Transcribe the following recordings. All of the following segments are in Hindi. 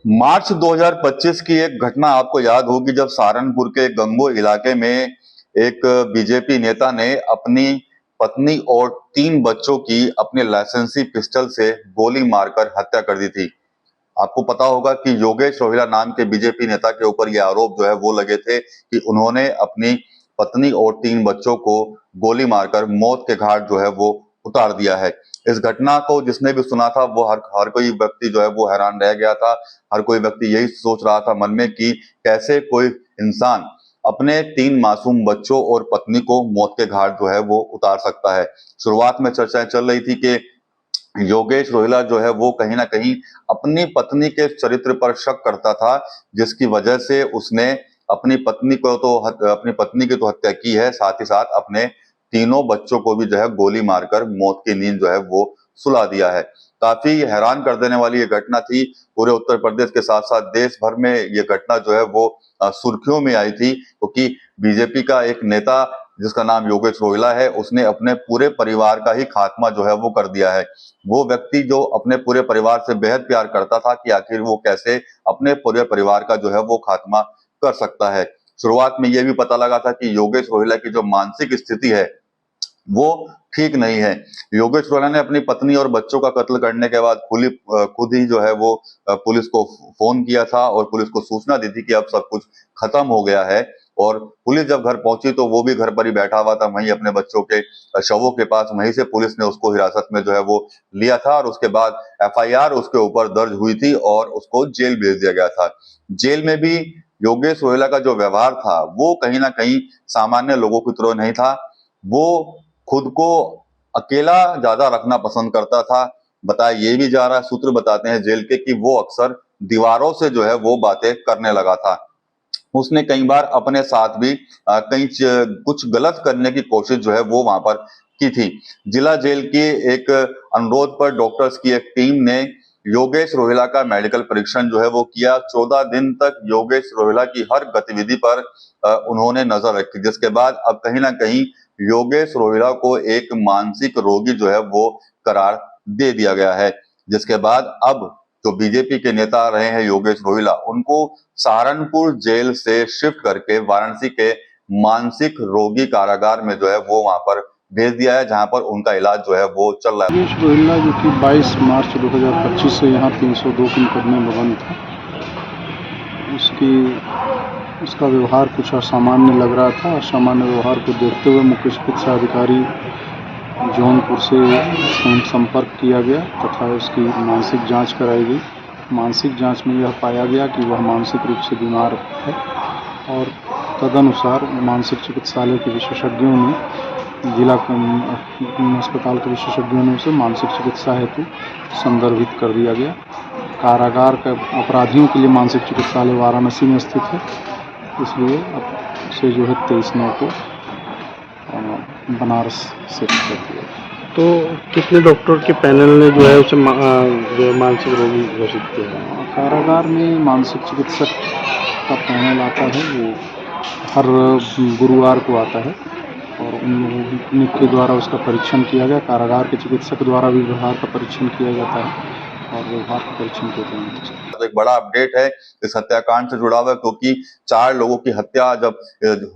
मार्च 2025 की एक घटना आपको याद होगी जब सहारनपुर के गंगो इलाके में एक बीजेपी नेता ने अपनी पत्नी और 3 बच्चों की अपने लाइसेंसी पिस्टल से गोली मारकर हत्या कर दी थी। आपको पता होगा कि योगेश रोहिला नाम के बीजेपी नेता के ऊपर ये आरोप जो है वो लगे थे कि उन्होंने अपनी पत्नी और 3 बच्चों को गोली मारकर मौत के घाट जो है वो उतार दिया है। इस घटना को जिसने भी सुना था वो हर हर कोई व्यक्ति जो है वो हैरान रह गया था। हर कोई व्यक्ति यही सोच रहा था मन में कि कैसे कोई इंसान अपने 3 मासूम बच्चों और पत्नी को मौत के घाट जो है वो उतार सकता है। शुरुआत में चर्चाएं चल रही थी कि योगेश रोहिला जो है वो कहीं ना कहीं अपनी पत्नी के चरित्र पर शक करता था, जिसकी वजह से उसने अपनी पत्नी की तो हत्या की है, साथ ही साथ अपने तीनों बच्चों को भी जो है गोली मारकर मौत की नींद जो है वो सुला दिया है। काफी हैरान कर देने वाली ये घटना थी। पूरे उत्तर प्रदेश के साथ साथ देश भर में ये घटना जो है वो सुर्खियों में आई थी, क्योंकि बीजेपी का एक नेता जिसका नाम योगेश रोहिला है, उसने अपने पूरे परिवार का ही खात्मा जो है वो कर दिया है। वो व्यक्ति जो अपने पूरे परिवार से बेहद प्यार करता था कि आखिर वो कैसे अपने पूरे परिवार का जो है वो खात्मा कर सकता है। शुरुआत में ये भी पता लगा था कि योगेश रोहिला की जो मानसिक स्थिति है वो ठीक नहीं है। योगेश रोहिला ने अपनी पत्नी और बच्चों का कत्ल करने के बाद खुद ही जो है वो पुलिस को फोन किया था और पुलिस को सूचना दी थी कि अब सब कुछ खत्म हो गया है। और पुलिस जब घर पहुंची तो वो भी घर पर ही बैठा हुआ था, वहीं अपने बच्चों के शवों के पास। वहीं से पुलिस ने उसको हिरासत में जो है वो लिया था और उसके बाद एफआईआर उसके ऊपर दर्ज हुई थी और उसको जेल भेज दिया गया था। जेल में भी योगेश रोहिला का जो व्यवहार था वो कहीं ना कहीं सामान्य लोगों की तरह नहीं था। वो खुद को अकेला ज्यादा रखना पसंद करता था। बताया ये भी जा रहा है, सूत्र बताते हैं जेल के, कि वो अक्सर दीवारों से जो है वो बातें करने लगा था। उसने कई बार अपने साथ भी कुछ गलत करने की कोशिश जो है वो वहां पर की थी। जिला जेल के एक अनुरोध पर डॉक्टर्स की एक टीम ने योगेश रोहिला का मेडिकल परीक्षण जो है वो किया। 14 दिन तक योगेश रोहिला की हर गतिविधि पर उन्होंने नजर रखी, जिसके बाद अब कहीं ना कहीं योगेश रोहिला को एक मानसिक रोगी जो है वो करार दे दिया गया है। जिसके बाद अब जो बीजेपी के नेता रहे हैं योगेश रोहिला, उनको सहारनपुर जेल से शिफ्ट करके वाराणसी के मानसिक रोगी कारागार में जो है वो वहां पर भेज दिया है, जहां पर उनका इलाज जो है वो चल रहा है। योगेश रोहिला जो कि 22 मार्च 2025 से यहाँ 302 के मुकदमे में बंद था, उसका व्यवहार कुछ असामान्य लग रहा था। असामान्य व्यवहार को देखते हुए मुख्य चिकित्सा अधिकारी जौनपुर से संपर्क किया गया तथा उसकी मानसिक जांच कराई गई। मानसिक जांच में यह पाया गया कि वह मानसिक रूप से बीमार है और तदनुसार मानसिक चिकित्सालय के विशेषज्ञों ने जिला अस्पताल के विशेषज्ञों ने उसे मानसिक चिकित्सा हेतु संदर्भित कर दिया गया। कारागार का अपराधियों के लिए मानसिक चिकित्सालय वाराणसी में स्थित है, इसलिए अब उसे जो है 23/9 को बनारस शिफ्ट कर दिया। तो कितने डॉक्टर के पैनल ने जो है उसे जो मानसिक रोगी घोषित किया? कारागार में मानसिक चिकित्सक का पैनल आता है, वो हर गुरुवार को आता है और उन लोगों के द्वारा उसका परीक्षण किया गया। कारागार के चिकित्सक द्वारा भी व्यवहार का परीक्षण किया जाता है और व्यवहार का परीक्षण किया जाता है। तो एक बड़ा अपडेट है इस हत्याकांड से जुड़ा हुआ, क्योंकि 4 लोगों की हत्या जब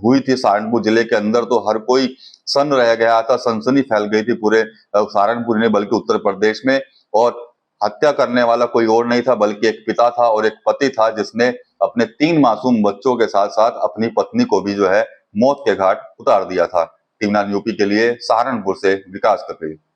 हुई थी सहारनपुर जिले के अंदर तो हर कोई सन्न रह गया था, सनसनी फैल गई थी पूरे सहारनपुर नहीं बल्कि उत्तर प्रदेश में। और हत्या करने वाला कोई और नहीं था बल्कि एक पिता था और एक पति था, जिसने अपने 3 मासूम बच्चों के साथ साथ अपनी पत्नी को भी जो है मौत के घाट उतार दिया था। टीम 9 यूपी के लिए सहारनपुर से विकास कर रही है।